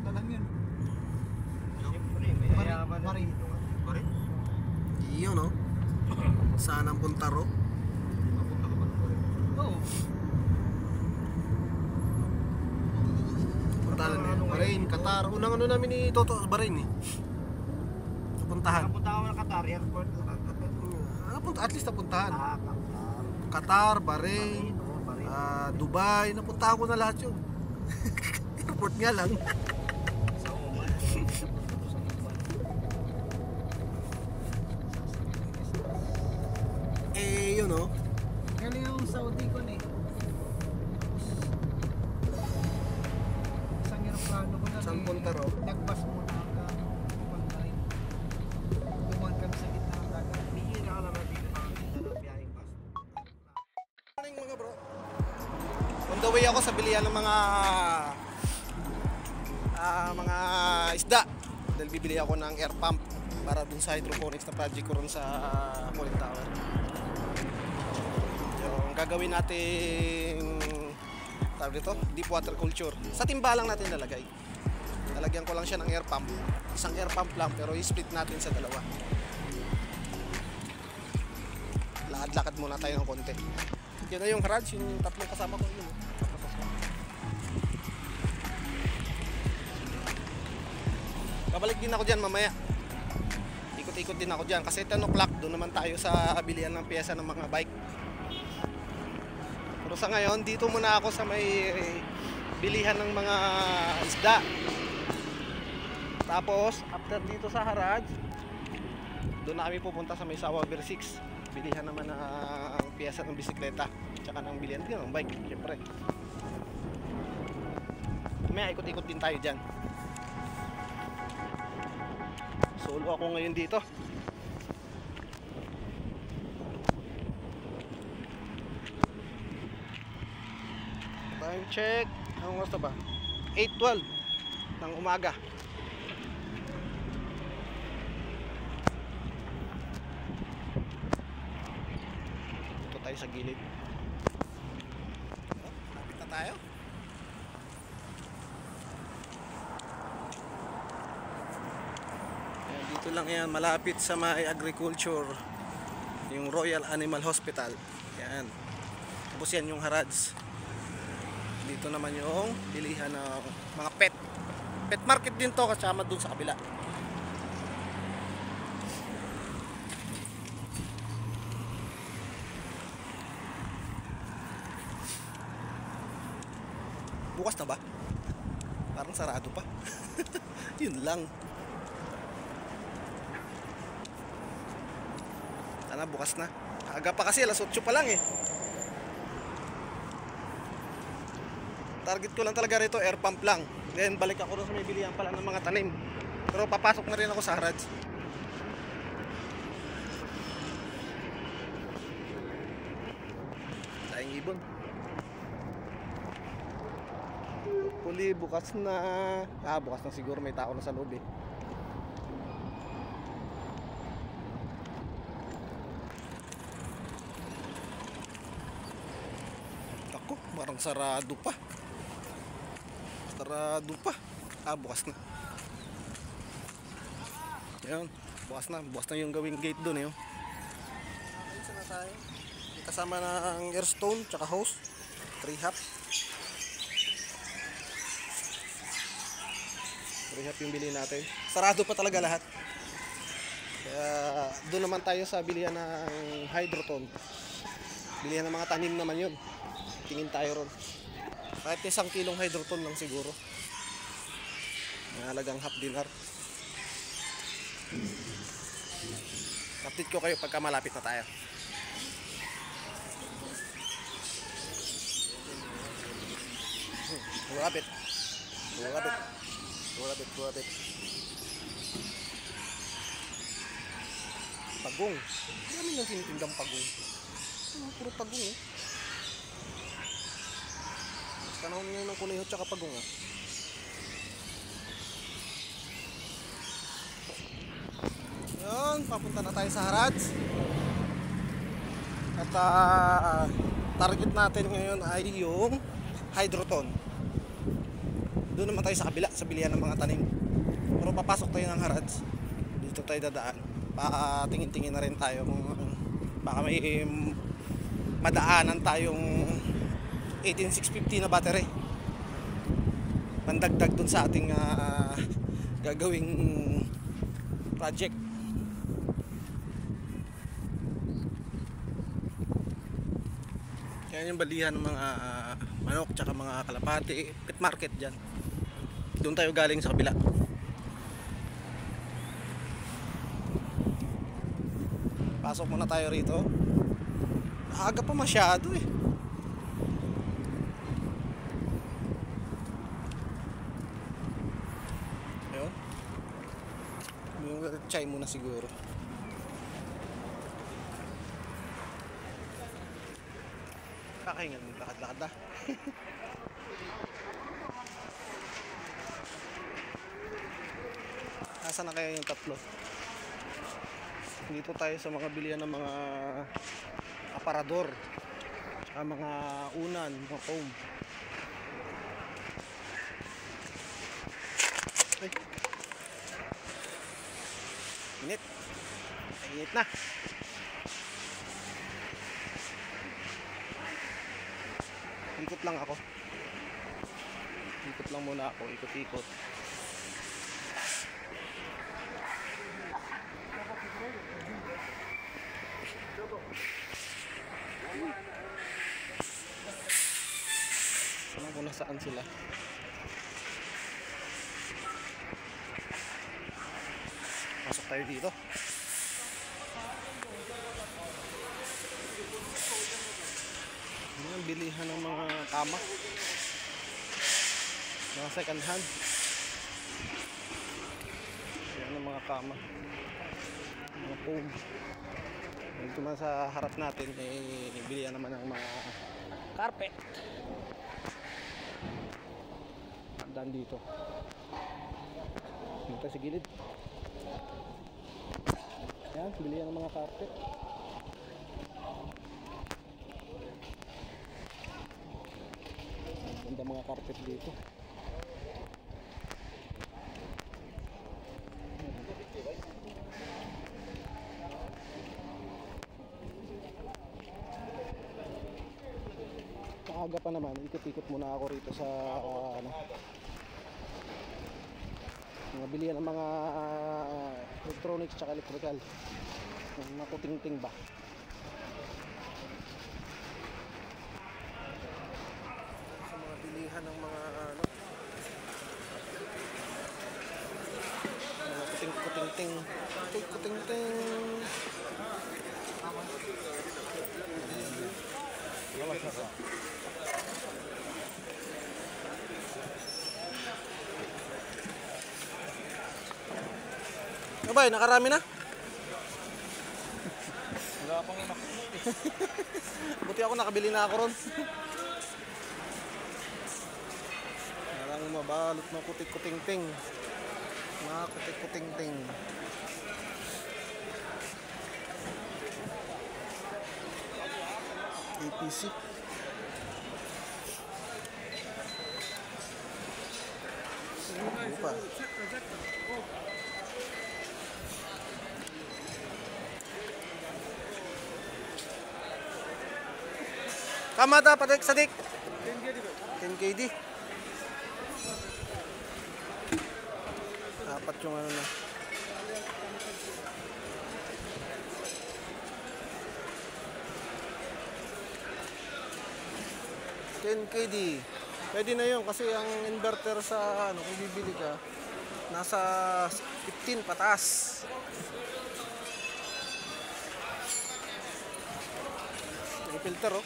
Punta lang yun. Siyempre, may ayaman na dito nga. Pare? Iyo, no? Saan ang punta ro? Mapunta ka ba ng pare? Oo. Puntahan niya. Bahrain, Qatar. Unang ano namin ni Toto, Bahrain eh. Puntahan. Napunta ako ng Qatar Airport. At least napuntahan. Qatar. Qatar, Bahrain, Bahrain. Dubai. Napuntahan ko na lahat yun. Airport nga lang. Sa Oman. Eh, yun no? Galing yung Saudi ko eh. Isang aeroplano ko na. Saan punta ro? Nagbas muna hanggang Bahrain. Dumaan kami sa gitna ng dagat. Bihira ka naman dito makakita ng biyaheng bus. Morning mga bro. On the way ako sa bilihan ng mga isda. Dahil bibili ako ng air pump para dun sa hydroponics na project ko ron sa Cooling Tower. Yung gagawin nating tawag dito, deep water culture. Sa timba lang natin lalagay. Lalagyan ko lang siya ng air pump. Isang air pump lang pero i-split natin sa dalawa. Lakad-lakad muna tayo ng konti. Yun na yung garage, yung tatlong kasama ko yun. Babalik din ako dyan mamaya. Ikot-ikot din ako dyan kasi 10 o'clock doon naman tayo sa bilihan ng pyesa ng mga bike. Pero sa ngayon, dito muna ako sa may bilihan ng mga isda. Tapos, after dito sa garage, doon na kami pupunta sa may Sawa Beer 6. Bilihan naman ng pyesa ng bisikleta. Tsaka ng bilihan din ng bike, syempre. May ikot-ikot din tayo dyan. Solo ako ngayon dito. Time check. Anong oras na ba? 8:12 ng umaga. Dito tayo sa gilid. Lapit na tayo. Dito lang yan, malapit sa may agriculture, yung Royal Animal Hospital. Yan. Tapos yan yung Harads. Dito naman yung bilihan ng mga pet. Pet market din to, kasama dun sa kabila. Bukas na ba? Parang sarado pa. Yun lang. Sana bukas na. Aga pa kasi, alas 8 pa lang eh. Target ko lang talaga rito, air pump lang. Then balik ako sa may bilihan pala ng mga tanim. Pero papasok na rin ako sa garage. Daing ibon. Huli, bukas na. Bukas na siguro, may tao na sa loob eh. Ako, parang sarado pa. Sarado pa. Bukas na. Ayan, bukas na. Bukas na yung gawing gate doon eh. Isa na tayo. Kasama ng airstone, tsaka hose. 3 half. 3 half yung bilhin natin. Sarado pa talaga lahat. Kaya doon naman tayo sa bilihan ng hydroton. Bilihan ng mga tanim naman yun. Tingin tayo ron. Kahit 1 kilong hydroton lang siguro. Mahalagang half dinar. Update ko kayo pagka malapit na tayo. Lumapit. Lumapit. Lumapit. Lumapit. Pagong. Dami nang tinitindang pagong. Puro pagong eh. Panahon ngayon ng kuneho tsaka pagong ah. Yun, papunta na tayo sa Harads. At target natin ngayon ay yung hydroton. Doon naman tayo sa kabila, sa bilihan ng mga tanim. Pero papasok tayo ng Harads. Dito tayo dadaan. Tingin-tingin na rin tayo kung baka may madaanan tayong 18650 na battery. Pandagdag dun sa ating gagawing project. Yan yung balihan ng mga manok tsaka mga kalapati, pet market dyan. Doon tayo galing sa kabila. Pasok muna tayo rito. Aga pa masyado eh. Ayun. Yung chai muna siguro. Kakahingan mo, lakad-lakad na. Nasaan na kaya yung tatlo? Dito tayo sa mga bilihan ng mga aparador saka mga unan, mga foam. Ay. Init. Init na. Ikot lang ako. Ikot lang muna ako, ikot-ikot. Alam ko na saan sila. Pasok tayo dito. Yan ang bilihan ng mga kama. Mga second hand. Yan ang mga kama. Mga foam. Dito man sa harap natin bilihan naman ng mga carpet. Dan dito. Dito sa gilid. Yan, bilihan ng mga carpet. Ganda mga carpet dito. Maaga pa naman, ikot-ikot muna ako rito sa mga bilihan ng mga electronics tsaka electrical. Mga kuting-ting ba? Sa mga bilihan ng mga mga kuting-ting. Kuting-ting. Abay, nakarami na. Wala akong inak. Buti ako nakabili na ako ron. Maraming mabalot na kutik-kuting-ting. Mga kutik-kuting-ting. APC. Ano pa? Kamata patik sadik 10 KD. Apat yung ano na. $10 KD. Pwede na yun kasi ang inverter sa ano kung bibili ka nasa 15 pataas. May filter oh.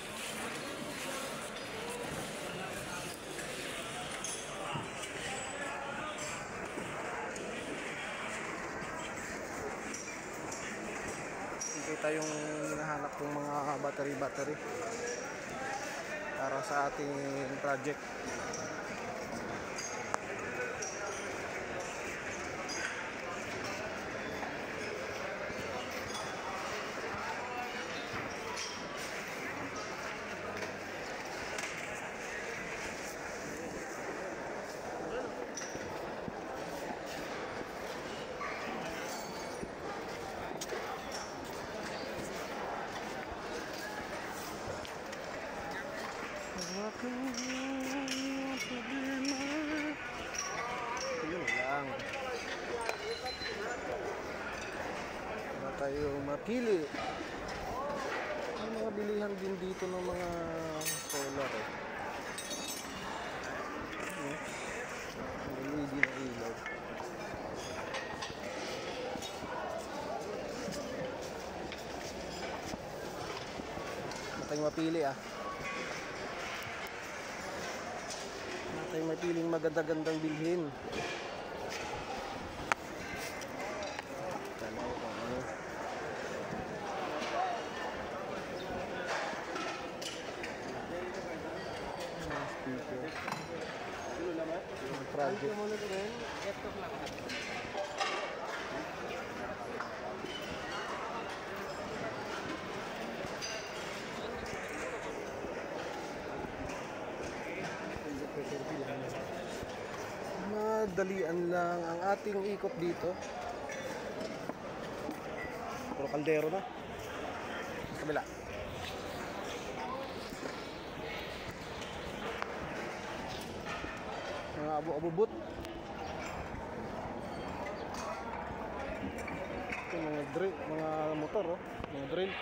Kita yung hinahanap ng mga battery para sa ating project. tayong mapili. May mga bilihan din dito ng mga solar eh. LED na ilaw. Tayong mapili ah. Tayong mapiling maganda-gandang bilhin. Tanaw kung ano. Speaker. Yung project. Madalian lang ang ating ikot dito. Puro kaldero na. Kabila. Mga abo-abubot. Ito mga drill, mga motor oh, mga drill.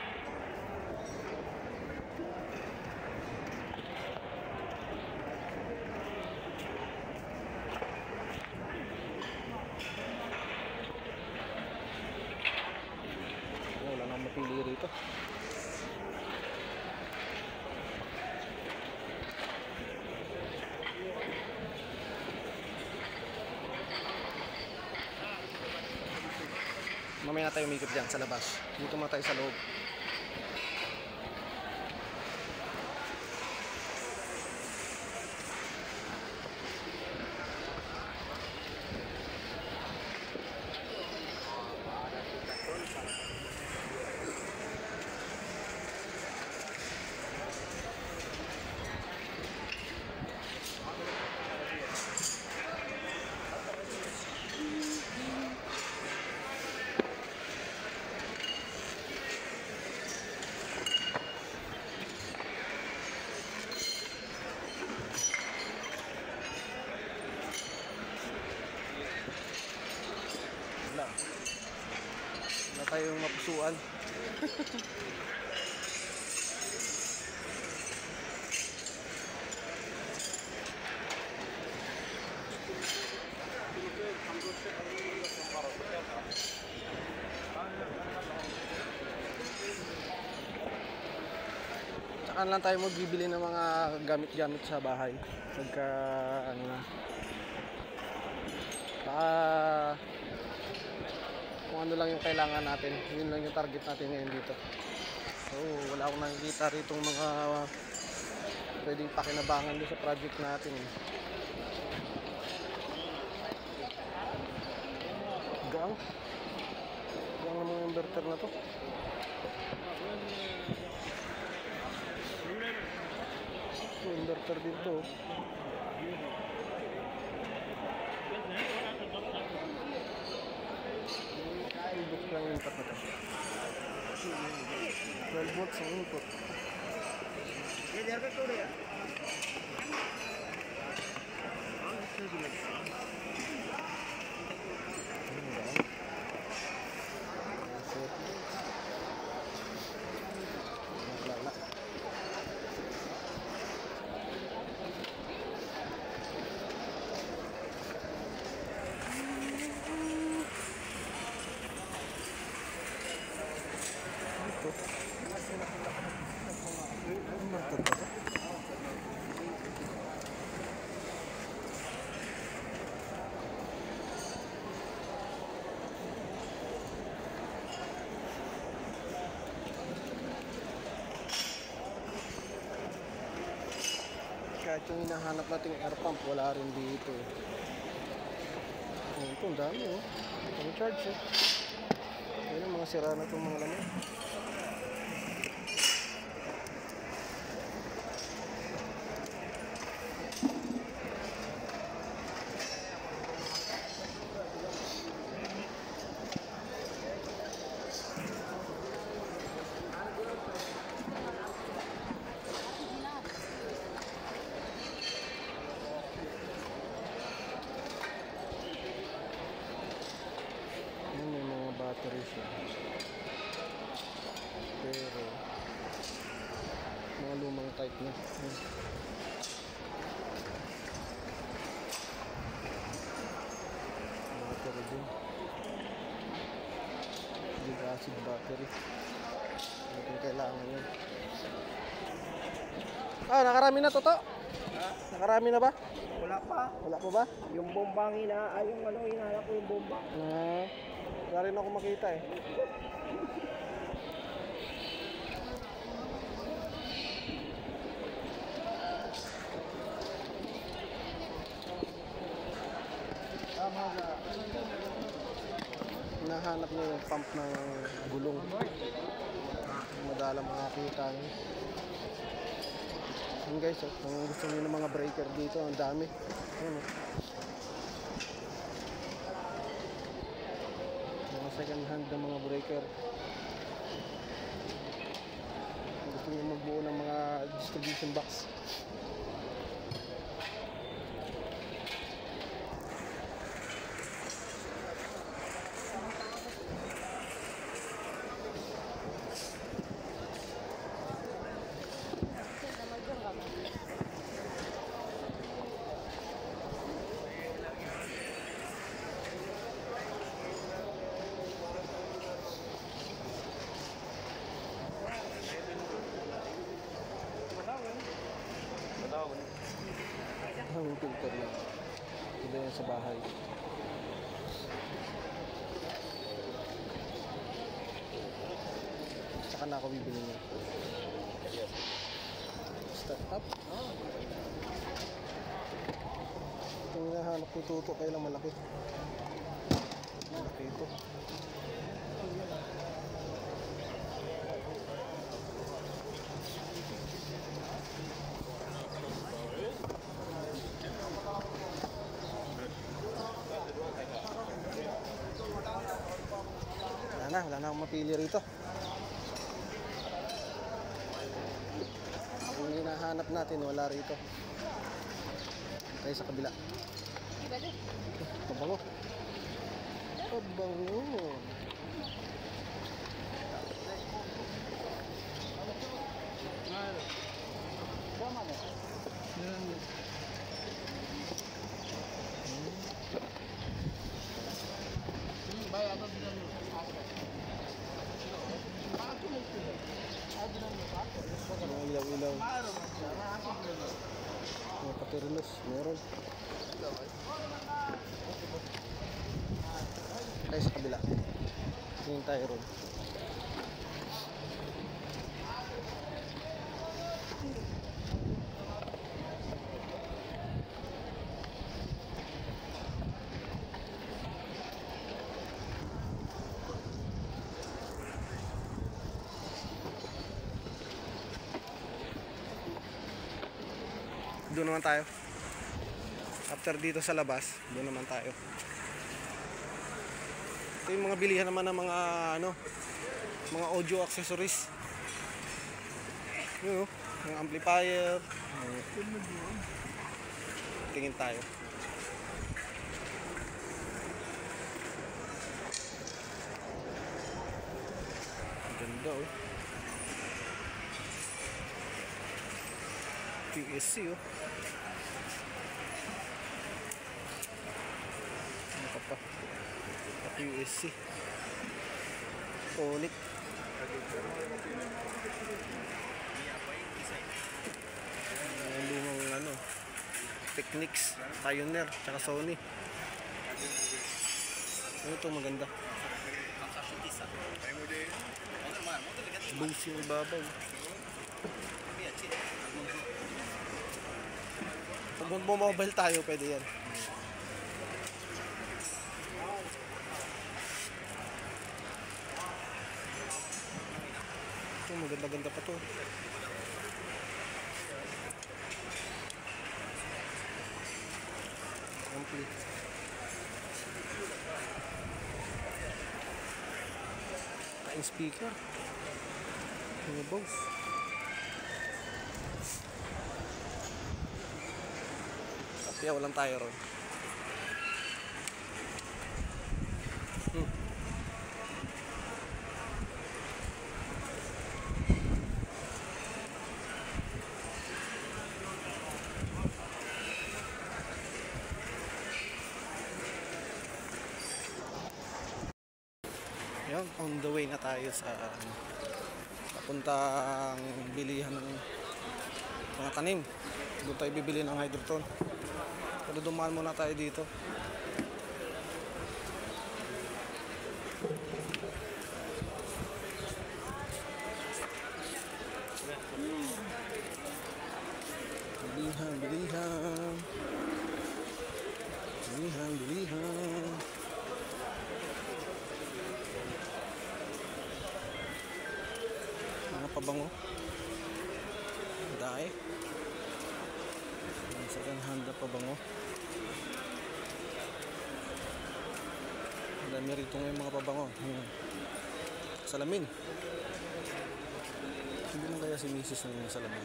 Wala nang mapili rito. Mamaya na tayo umikot dyan sa labas. Dito muna tayo sa loob. Wala tayong mapusuan. Saan lang tayo magbibili ng mga gamit-gamit sa bahay pagka ano na kung ano lang yung kailangan natin, yun lang yung target natin ngayon dito. So wala akong nakikita rito mga pwedeng pakinabangan doon sa project natin eh. Gang ng mga inverter na to. Inverter din to. Ibig lang yung input na to. 12 volts ang input. Kahit yung hinahanap nating air pump, wala rin dito. Ito, ang dami oh. Ang charge eh. Ayun, mga sira na itong mga laman. May mga battery siya. battery. Hindi kailangan yun. Ah, nakarami na to. Nakarami na ba? Wala pa. Wala pa ba? Yung bombang yung ano, hinahanap ko yung bomba. Wala rin ako makita eh. Hinahanap niya yung pump ng gulong. Madalang makakita niyo. Yun guys, kung gusto niyo ng mga breaker dito, ang dami. Ayan, mga second hand na mga breaker. Kung gusto niyo magbuo ng mga distribution box. Ang filter na. Ito yan sa bahay. Saka na ako bibili niya. Start up. Itong hinahanap ko tuto kailang malaki. Malaki ito. Wala na akong mapili rito. Yung hinahanap natin, wala rito. Tayo sa kabila. Pabango. Pabango. Mga ilaw-ilaw. Mga patirlos, meron. Tayo sa kabila. Tingin tayo ron. Doon naman tayo. After dito sa labas, doon naman tayo. Ito yung mga bilihan naman ng mga mga audio accessories. Yun, mga amplifier. Tingin tayo. Ganda oh. PSC oh. Ano ka pa? PSC. Onyx. Lumang Technics, Pioneer, tsaka Sony. Ano ito maganda? Boost yung ibabaw. Pag mag-mobile tayo, pwede yan. Ito, maganda-ganda pa to. Complete. Kain speaker. Mga boss. Kaya walang tayo ron. Yun. Ngayon, on the way na tayo sa papuntang bilihan ng mga tanim. Doon tayo bibili ng hydroton. Pero dumaan muna tayo dito. Bilihan, bilihan. Bilihan, bilihan. Mga pabango. Dahil. Second hand na pabango. Ang dami rito ngayon mga pabango. Salamin. Hindi mo kaya si Mrs. ng salamin.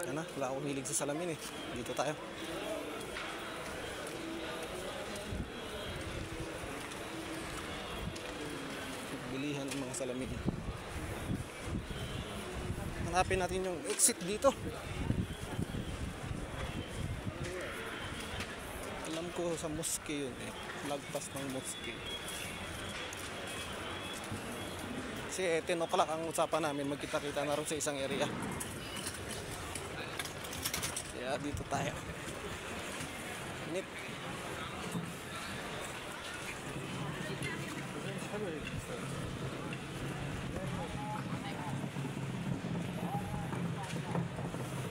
Ano? Wala akong hilig sa salamin eh. Dito tayo. Bilihan ng mga salamin. Hanapin natin yung exit dito. Alam ko sa mosque yun eh. Lagpas ng mosque. Kasi 10 o'clock ang usapan namin. Magkita-kita na rin sa isang area. Kaya dito tayo. Init.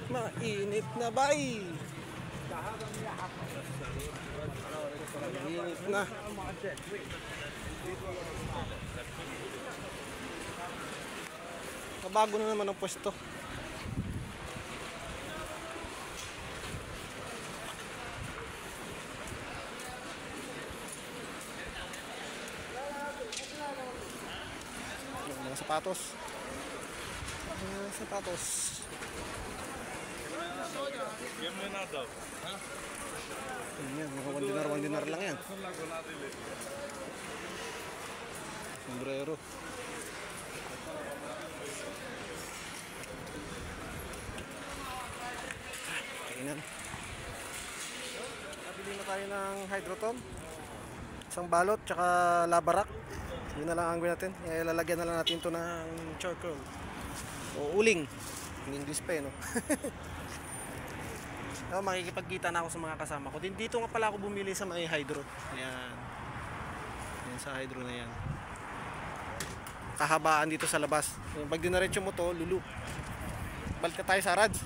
Mainit na bay. Mainit na. Kabago na naman ang pwesto. Mga sapatos. Mga sapatos. Yan, mga 1 dinar lang yan. Sombrero. Kainan. Nabili na tayo ng hydroton. Isang balot, tsaka labarak. Yun na lang ang gawin natin. Ilalagyan na lang natin ito ng charcoal. O uling. In English pa no? So, makikipagkita na ako sa mga kasama ko. Dito nga pala ako bumili sa may hydro. Ayan. Ayan sa hydro na yan. Kahabaan dito sa labas. Pag dinaretso mo to, lulu. Balik tayo sa Rads.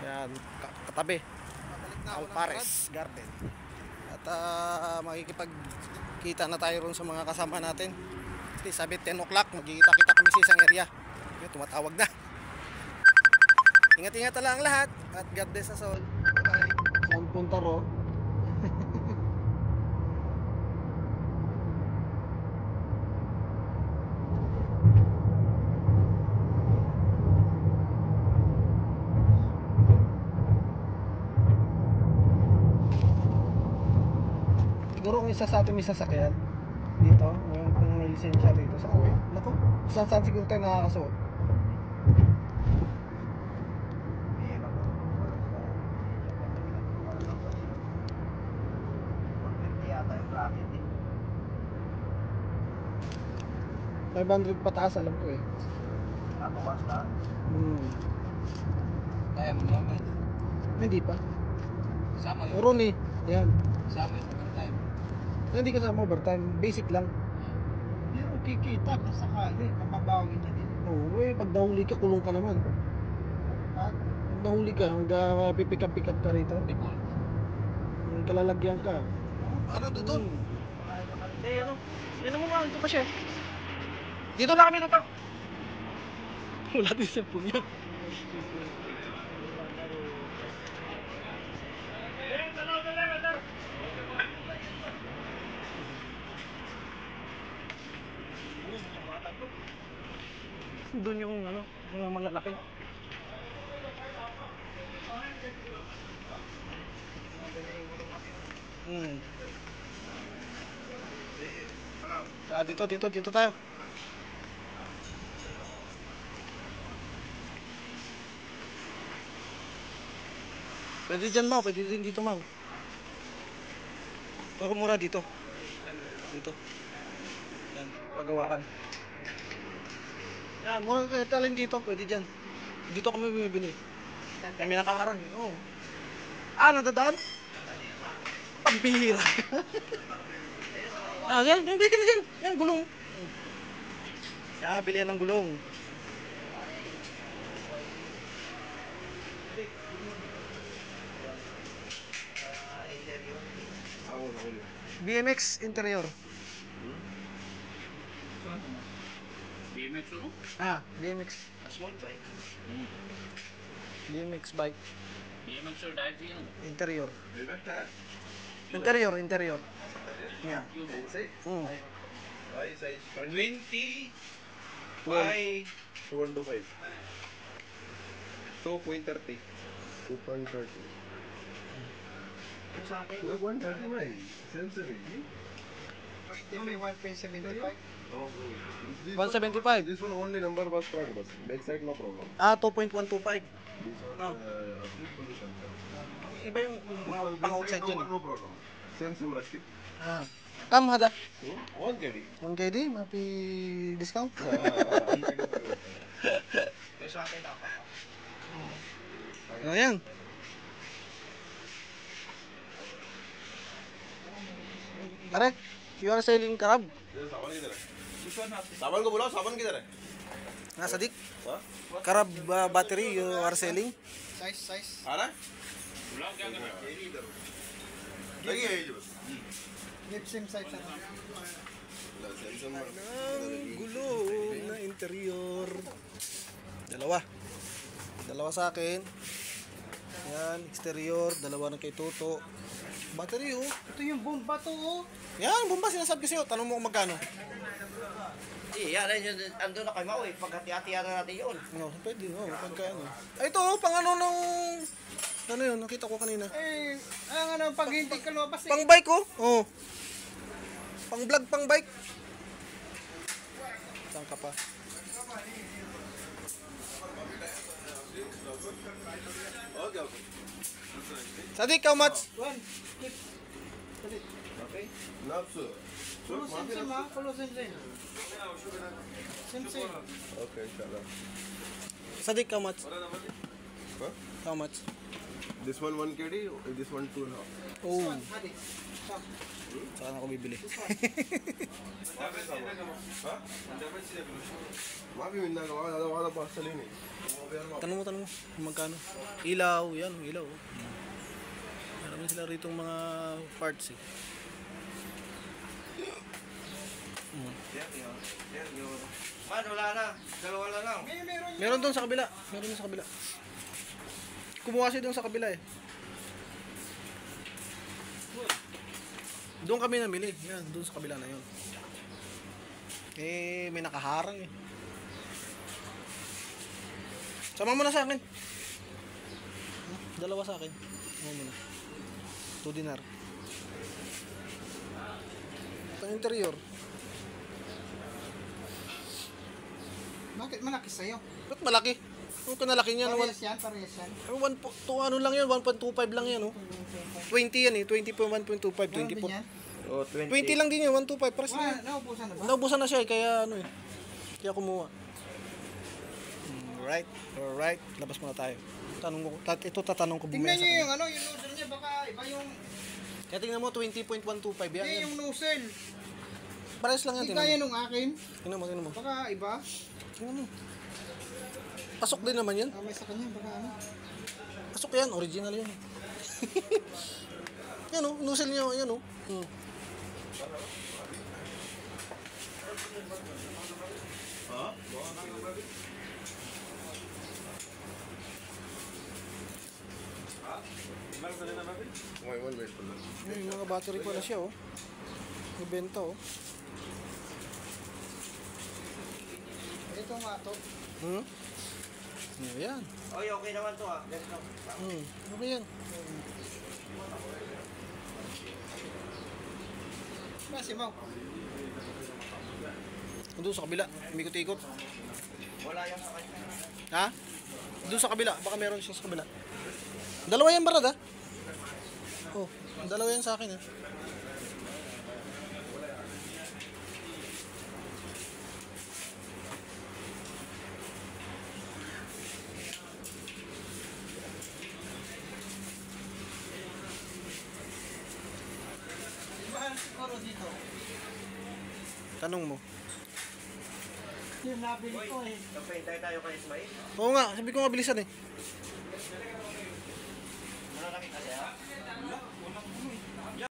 Ayan. Katabi. Alpares Garden. At makikipagkita na tayo ron sa mga kasama natin. Sabi 10 o'clock, magkikita-kita kami sa isang area. Tumatawag na. Ingat-ingat na lang lahat at God bless us all. Saan punta ro? Siguro kung isa sa atin may sasakyan dito, kung may lisensya dito sa Kuwait. Naku, saan siguro tayo nakakasuot? $500 pataas alam ko eh. Ako basta. Kaya mo naman. Hindi pa. Sama yun. Uron eh. Yan. Sama yun overtime. Hindi kasama overtime. Basic lang. Pero kikita ka sakali. Mapabawi niya din. Oo eh. Pag nahuli ka, kulong ka naman. At Pag nahuli ka, pick up ka rito. Kalalagyan ka. ano doon? Eh ano? Yan mo nga. Ito pa siya. Dito na kami na pa. Wala din sa phone yan. Doon yung ano, mga malalaki. Dito tayo. Pwede dyan, Mau. Pwede din dito, Mau. Pero mura dito. Dito. Yan, pagawaan. Yan, mura kayo talent dito. Pwede dyan. Dito kami bumibili. Kami nakaharang. Oo. Nadadaan? Ang bihira. Yan, yan, yan. Yan, gulong. Yan, bilihan ng gulong. BMX interior. BMX ano? BMX. Small bike. BMX bike. BMX or dahil yun. Interior. Interior. Yeah. Mm. 20 Why? 2.25. 2.30. 2.30. 2.30 sensory. Only 1.75. 175. This one only number was correct, but back side no problem. 2.125. This one No. good position. Iba yung mga pang-outside yun. No problem. Same rasti. Kam hada? 1 kg. 1 KD, mapi discount. Ayan. Are, you are selling crab? साबन को बुलाओ, साबन किधर है? Sadik? Crab battery you are selling? Size. आ रहा है? लगी है ये जो बस। Give same size. Gulong na interior. Dalawa sa akin. Yan, exterior, dalawa na kay Toto. Battery oh. Ito yung bomba to oh. Yan, bomba sinasabi ko sa'yo. Tanong mo kung magkano. Yan, andun na kay Mau eh. Paghati-hatihan na natin yun. No, pwede no, pagkano. Ay, ito oh, pang ano ng ano yun, nakita ko kanina. Ang pag hindi ka lumabas Pang bike oh. Oh. Pang vlog, pang bike. Saan ka pa? Sadik, how much? Nafsu. Okay, inshallah. Sadik, how much? Huh? How much? This one 1 kg, this one 2.5. Oh. Saan ako bibili? माफी मिलना का वाला वाला पास चली नहीं Tanong mo kung magkano. Ilaw, yan, ilaw. Marami sila rito mga parts eh. Man, wala na. Dalawa na lang. Meron doon sa kabila. Kumuha siya doon sa kabila eh. Doon kami namili. Yan, doon sa kabila na yun. Eh, may nakaharang eh. Sama mo na sa akin. Dalawa sa akin. Sama mo na. 2 dinar. Pang interior. Bakit malaki sa'yo? Ba't malaki? Ang kanalaki niyan. Parehas yan. 1.2 ano lang yan, 1.25 lang yan oh. 20 yan eh, 20.1.25, 24. Oh, 20 lang din yan, 1.25 pares lang. Naubusan na ba? Naubusan na siya eh, kaya ano eh. Kaya kumuha. Alright. Labas muna tayo. Tatanong ko Tingnan bumaya sa nyo kanya. yung yung nozzle niya. Baka iba yung... Kaya tingnan mo, 20.125 yan. Hindi, yung nozzle. Pares lang yan, Hindi tingnan kaya mo. nung akin. Tingnan mo. Baka iba. Tingnan mo. Pasok din naman yan. May sa kanya. Baka ano. Pasok yan, original yan. Yan oh, nozzle niya, yan oh. one wait for that. May mga battery pala siya oh. May benta oh. Ito nga to. Yan. Oy, okay naman to ah. Ganito. Ano yan? Kasi mo. Doon sa kabila, umikot-ikot. Wala yung sa kanya. Ha? Doon sa kabila, baka meron siya sa kabila. Dalawa yan barad ha? Oh, dalawa yan sa akin ha. Tanong mo. Uy, nagpahintay tayo kay Ismail. Oo nga, sabi ko nga bilisan eh.